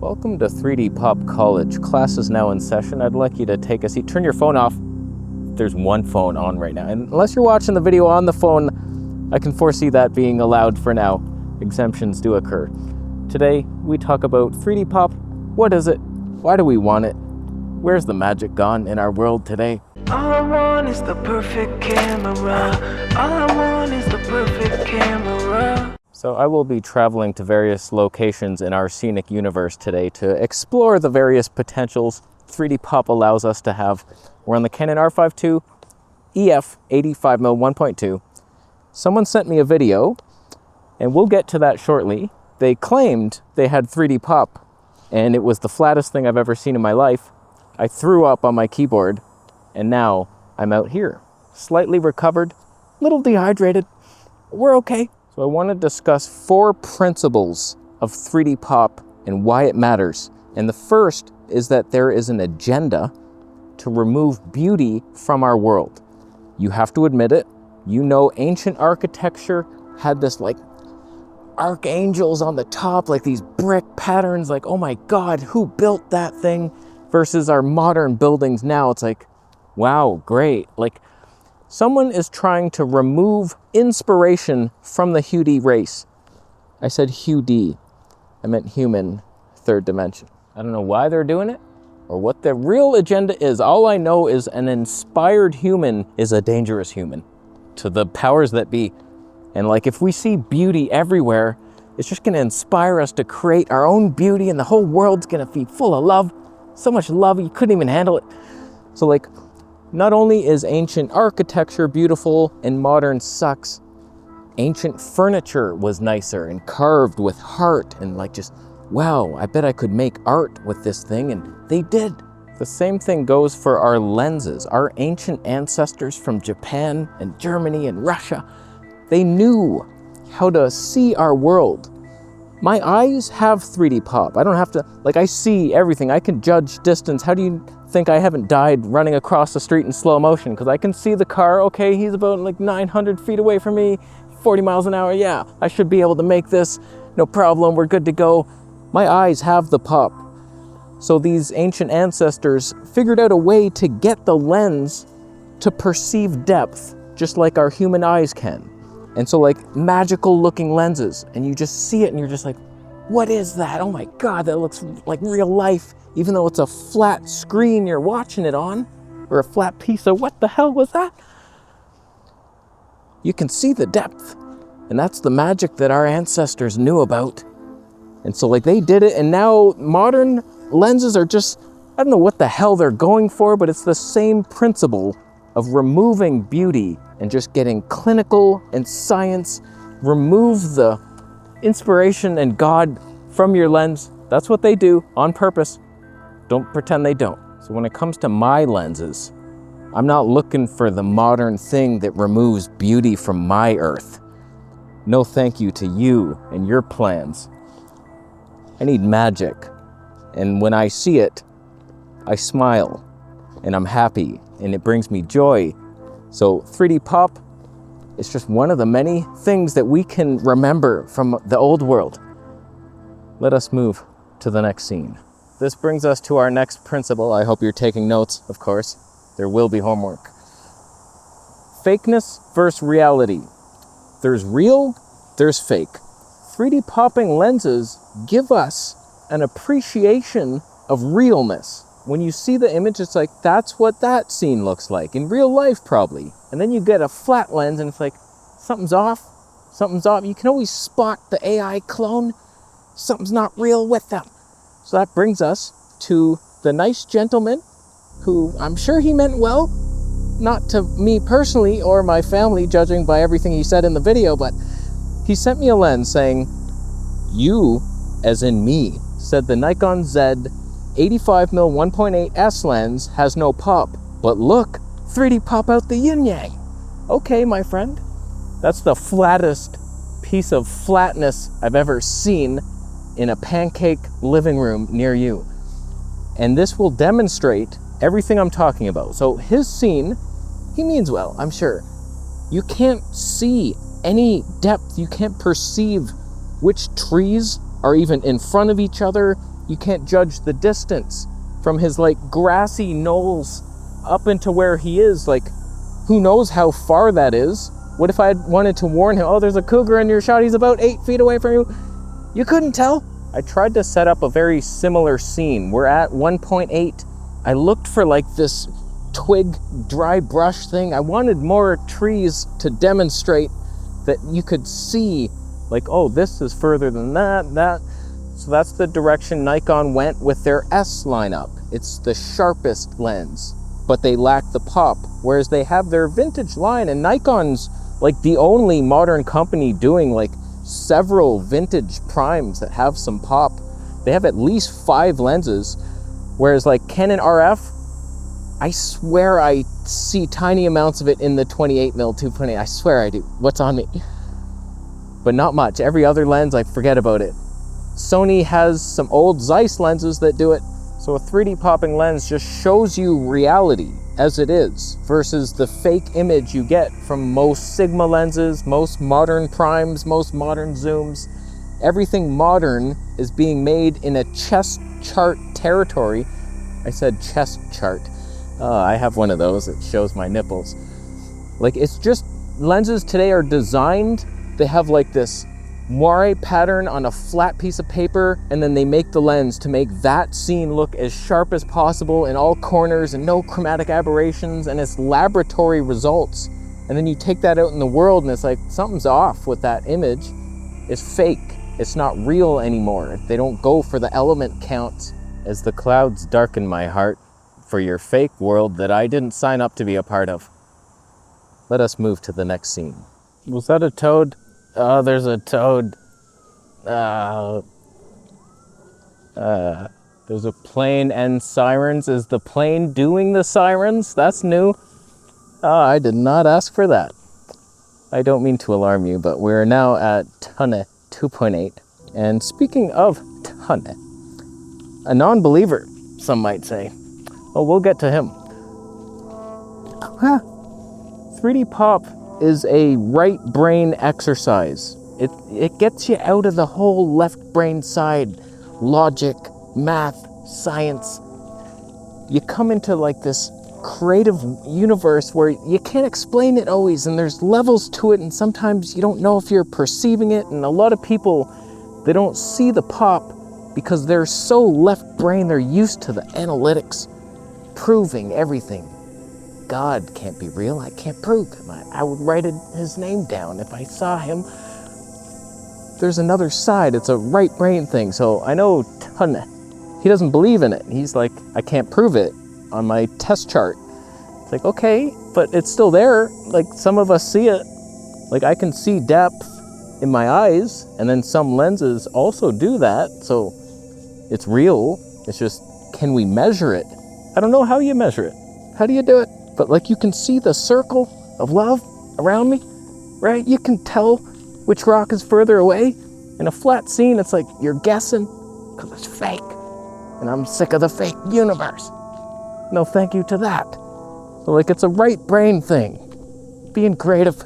Welcome to 3D Pop College. Class is now in session. I'd like you to take a seat. Turn your phone off. There's one phone on right now. And unless you're watching the video on the phone, I can foresee that being allowed for now. Exemptions do occur. Today, we talk about 3D Pop. What is it? Why do we want it? Where's the magic gone in our world today? All I want is the perfect camera. All I want is the perfect camera. So I will be traveling to various locations in our scenic universe today to explore the various potentials 3D Pop allows us to have. We're on the Canon R5 II EF 85mm 1.2. Someone sent me a video, and we'll get to that shortly. They claimed they had 3D Pop, and it was the flattest thing I've ever seen in my life. I threw up on my keyboard, and now I'm out here. Slightly recovered, little dehydrated. We're okay. So I want to discuss 4 principles of 3D Pop and why it matters. And the first is that there is an agenda to remove beauty from our world. You have to admit it. You know, ancient architecture had this like archangels on the top, like these brick patterns, like, oh my God, who built that thing? Versus our modern buildings now, it's like, wow, great. Like, someone is trying to remove inspiration from the Hudi race. I said Hudi. I meant human, third dimension. I don't know why they're doing it or what the real agenda is. All I know is an inspired human is a dangerous human to the powers that be. And like, if we see beauty everywhere, it's just gonna inspire us to create our own beauty, and the whole world's gonna be full of love. So much love, you couldn't even handle it. So like, not only is ancient architecture beautiful and modern sucks, ancient furniture was nicer and carved with heart and like just, wow, I bet I could make art with this thing, and they did. The same thing goes for our lenses. Our ancient ancestors from Japan and Germany and Russia, they knew how to see our world. My eyes have 3D Pop. I don't have to, like, I see everything. I can judge distance. How do you think I haven't died running across the street in slow motion? Because I can see the car. Okay, he's about like 900 feet away from me, 40 miles an hour. Yeah, I should be able to make this. No problem, we're good to go. My eyes have the pop. So these ancient ancestors figured out a way to get the lens to perceive depth, just like our human eyes can. And so like magical looking lenses, and you just see it and you're just like, what is that? Oh my God, that looks like real life. Even though it's a flat screen you're watching it on, or a flat piece of what the hell was that? You can see the depth. And that's the magic that our ancestors knew about. And so like they did it, and now modern lenses are just, I don't know what the hell they're going for, but it's the same principle of removing beauty and just getting clinical and science. Remove the inspiration and God from your lens. That's what they do on purpose. Don't pretend they don't. So when it comes to my lenses, I'm not looking for the modern thing that removes beauty from my earth. No thank you to you and your plans. I need magic. And when I see it, I smile and I'm happy and it brings me joy. So 3D Pop is just one of the many things that we can remember from the old world. Let us move to the next scene. This brings us to our next principle. I hope you're taking notes, of course. There will be homework. Fakeness versus reality. There's real, there's fake. 3D popping lenses give us an appreciation of realness. When you see the image, it's like, that's what that scene looks like in real life, probably. And then you get a flat lens and it's like, something's off, something's off. You can always spot the AI clone. Something's not real with them. So that brings us to the nice gentleman who I'm sure he meant well, not to me personally or my family, judging by everything he said in the video, but he sent me a lens saying, you, as in me, said the Nikon Z 85mm 1.8 S lens has no pop, but look, 3D Pop out the yin yang. Okay, my friend, that's the flattest piece of flatness I've ever seen in a pancake living room near you. And this will demonstrate everything I'm talking about. So his scene, he means well, I'm sure. You can't see any depth. You can't perceive which trees are even in front of each other. You can't judge the distance from his like grassy knolls up into where he is. Like, who knows how far that is? What if I had wanted to warn him, oh, there's a cougar in your shot, he's about 8 feet away from you? You couldn't tell. I tried to set up a very similar scene. We're at 1.8. I looked for like this twig dry brush thing. I wanted more trees to demonstrate that you could see like, oh, this is further than that. So that's the direction Nikon went with their S lineup. It's the sharpest lens, but they lack the pop, whereas they have their vintage line, and Nikon's like the only modern company doing like several vintage primes that have some pop. They have at least 5 lenses, whereas like Canon RF, I swear I see tiny amounts of it in the 28mm 2.8. I swear I do. What's on me? But not much. Every other lens, I forget about it. Sony has some old Zeiss lenses that do it. So a 3D popping lens just shows you reality as it is versus the fake image you get from most Sigma lenses, most modern primes, most modern zooms. Everything modern is being made in a chest chart territory. I said chest chart. I have one of those. It shows my nipples. Like, it's just, lenses today are designed, they have like this moire pattern on a flat piece of paper, and then they make the lens to make that scene look as sharp as possible in all corners and no chromatic aberrations, and it's laboratory results. And then you take that out in the world and it's like, something's off with that image. It's fake. It's not real anymore. They don't go for the element count. As the clouds darken my heart for your fake world that I didn't sign up to be a part of, let us move to the next scene. Was that a toad? Oh, there's a toad. There's a plane and sirens. Is the plane doing the sirens? That's new. I did not ask for that. I don't mean to alarm you, but we're now at Tunne 2.8. And speaking of Tunne, a non-believer, some might say. Oh, we'll get to him. 3D pop is a right brain exercise. It gets you out of the whole left brain side. Logic, math, science. You come into like this creative universe where you can't explain it always, and there's levels to it, and sometimes you don't know if you're perceiving it, and a lot of people, they don't see the pop because they're so left brain, they're used to the analytics, proving everything. God can't be real, I can't prove him. I would write his name down if I saw him. There's another side, it's a right brain thing. So I know Tunne, he doesn't believe in it. He's like, I can't prove it on my test chart. It's like, okay, but it's still there. Like, some of us see it. Like, I can see depth in my eyes, and then some lenses also do that. So it's real. It's just, can we measure it? I don't know how you measure it. How do you do it? But like, you can see the circle of love around me, right? You can tell which rock is further away. In a flat scene, it's like you're guessing because it's fake. And I'm sick of the fake universe. No thank you to that. So like, it's a right brain thing. Being creative,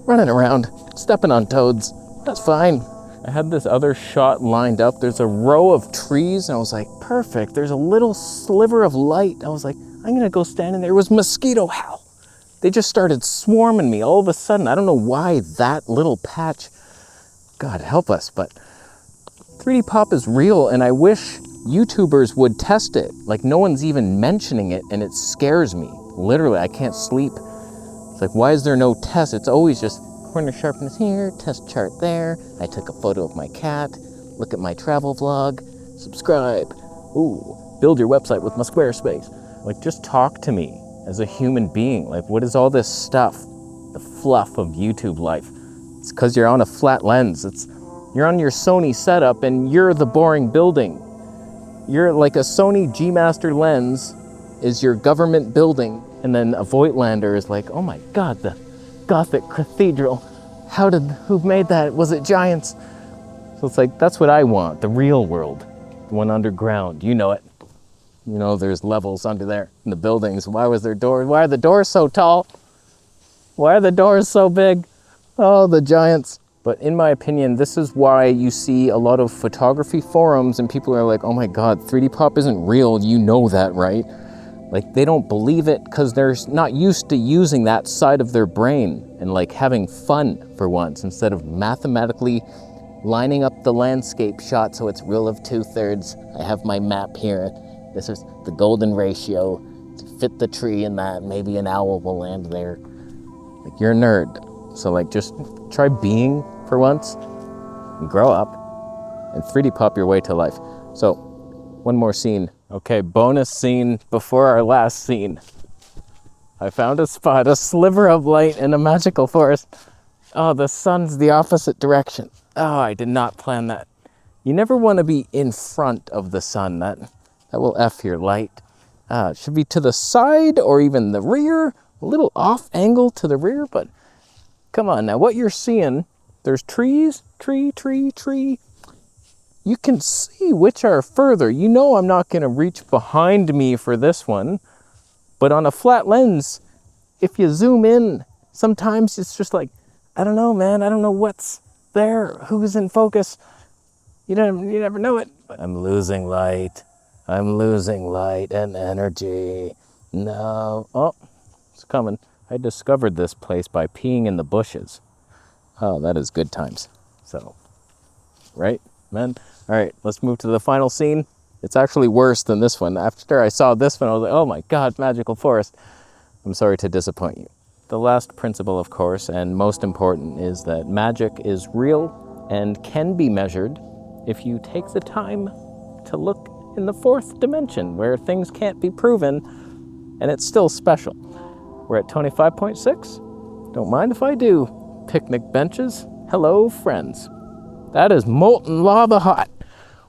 running around, stepping on toads, that's fine. I had this other shot lined up. There's a row of trees, and I was like, perfect. There's a little sliver of light. I was like, I'm gonna go stand in there. It was mosquito howl. They just started swarming me all of a sudden. I don't know why that little patch, God help us, but 3D pop is real, and I wish YouTubers would test it. Like, no one's even mentioning it, and it scares me. Literally, I can't sleep. It's like, why is there no test? It's always just corner sharpness here, test chart there. I took a photo of my cat. Look at my travel vlog. Subscribe. Ooh, build your website with my Squarespace. Like, just talk to me as a human being. Like, what is all this stuff? The fluff of YouTube life. It's because you're on a flat lens. You're on your Sony setup, and you're the boring building. You're like, a Sony G Master lens is your government building, and then a Voigtlander is like, oh my God, the Gothic cathedral. Who made that? Was it giants? So it's like, that's what I want, the real world, the one underground. You know it. You know, there's levels under there in the buildings. Why was there doors? Why are the doors so tall? Why are the doors so big? Oh, the giants. But in my opinion, this is why you see a lot of photography forums and people are like, oh my God, 3D pop isn't real. You know that, right? Like, they don't believe it because they're not used to using that side of their brain and like having fun for once instead of mathematically lining up the landscape shot so it's rule of 2/3. I have my map here. This is the golden ratio to fit the tree in that. Maybe an owl will land there. Like, you're a nerd. So like, just try being for once and grow up and 3D pop your way to life. So one more scene. Okay, bonus scene before our last scene. I found a spot, a sliver of light in a magical forest. Oh, the sun's the opposite direction. Oh, I did not plan that. You never want to be in front of the sun. That will F your light. It should be to the side or even the rear, a little off angle to the rear, but come on now, what you're seeing, there's trees, tree. You can see which are further. You know I'm not going to reach behind me for this one, but on a flat lens, if you zoom in, sometimes it's just like, I don't know, man, I don't know what's there, who's in focus. You never know it. But I'm losing light and energy. No, oh, it's coming. I discovered this place by peeing in the bushes. Oh, that is good times. So, right, man? All right, let's move to the final scene. It's actually worse than this one. After I saw this one, I was like, oh my God, magical forest. I'm sorry to disappoint you. The last principle, of course, and most important, is that magic is real and can be measured if you take the time to look in the fourth dimension where things can't be proven and it's still special. We're at 25.6. Don't mind if I do. Picnic benches. Hello, friends. That is molten lava hot.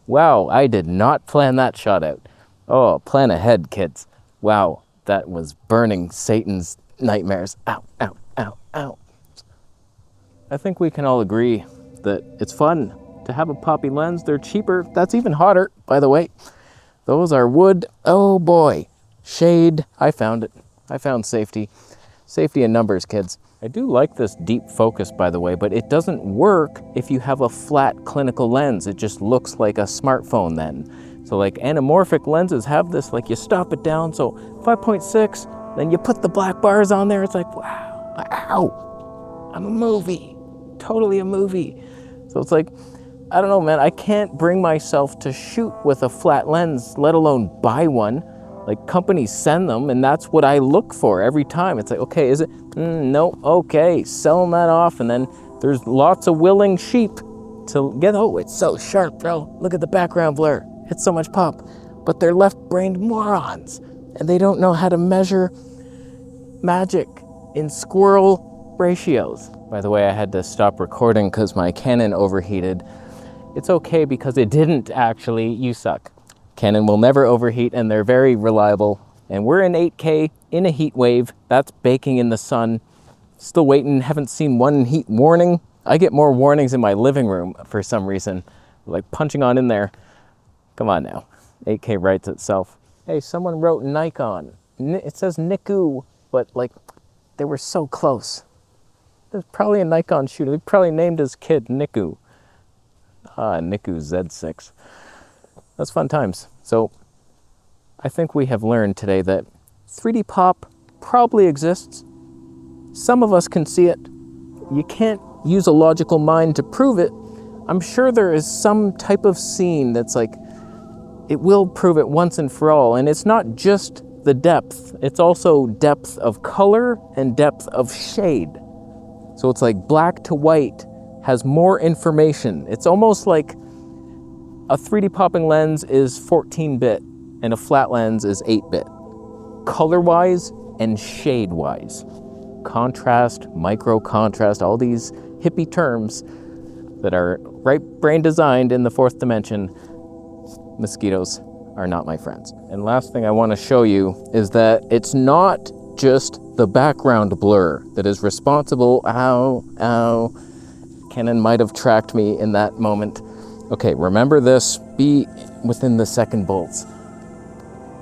Wow, I did not plan that shot out. Oh, plan ahead, kids. Wow, that was burning Satan's nightmares. Ow, ow, ow, ow. I think we can all agree that it's fun to have a poppy lens. They're cheaper. That's even hotter, by the way. Those are wood. Oh boy. Shade. I found it. I found safety. Safety in numbers, kids. I do like this deep focus, by the way, but it doesn't work if you have a flat clinical lens. It just looks like a smartphone then. So like anamorphic lenses have this, like you stop it down, so 5.6, then you put the black bars on there, it's like, wow, ow, I'm a movie, totally a movie. So it's like, I don't know, man, I can't bring myself to shoot with a flat lens, let alone buy one. Like, companies send them, and that's what I look for every time. It's like, okay, is it? No, okay, selling that off, and then there's lots of willing sheep to get, oh, it's so sharp, bro. Look at the background blur. It's so much pop. But they're left-brained morons, and they don't know how to measure magic in squirrel ratios. By the way, I had to stop recording because my Canon overheated. It's okay because it didn't actually. You suck. Canon will never overheat, and they're very reliable. And we're in 8K in a heat wave. That's baking in the sun. Still waiting, haven't seen one heat warning. I get more warnings in my living room for some reason. Like punching on in there. Come on now. 8K writes itself. Hey, someone wrote Nikon. It says Niku, but like, they were so close. There's probably a Nikon shooter. He probably named his kid Niku. Niku Z6. That's fun times. So I think we have learned today that 3D pop probably exists. Some of us can see it. You can't use a logical mind to prove it. I'm sure there is some type of scene that's like, it will prove it once and for all. And it's not just the depth. It's also depth of color and depth of shade. So it's like black to white has more information. It's almost like a 3D popping lens is 14-bit and a flat lens is 8-bit. Color-wise and shade-wise. Contrast, micro-contrast, all these hippie terms that are right brain designed in the fourth dimension. Mosquitoes are not my friends. And last thing I want to show you is that it's not just the background blur that is responsible. Ow. Canon might have tracked me in that moment. Okay, remember this, be within the second bolts.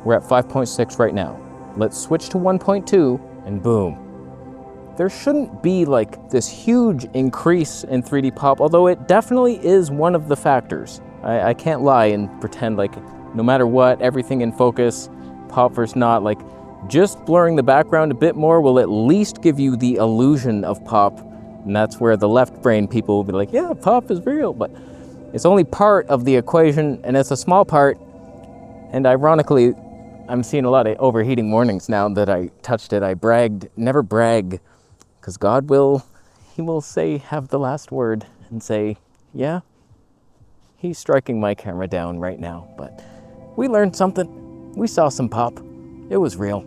We're at 5.6 right now. Let's switch to 1.2 and boom. there shouldn't be like this huge increase in 3D pop, although it definitely is one of the factors. I can't lie and pretend like no matter what, everything in focus, pop versus not, like just blurring the background a bit more will at least give you the illusion of pop. And that's where the left brain people will be like, yeah, pop is real, but it's only part of the equation and it's a small part. And ironically, I'm seeing a lot of overheating warnings now that I touched it. I bragged, never brag, because God will, he will say, have the last word and say, yeah, he's striking my camera down right now. But we learned something. We saw some pop. It was real.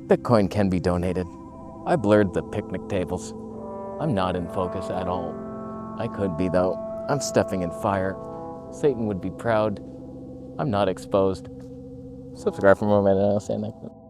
Bitcoin can be donated. I blurred the picnic tables. I'm not in focus at all. I could be though. I'm stepping in fire. Satan would be proud. I'm not exposed. Subscribe for more, man. I'll see you next time.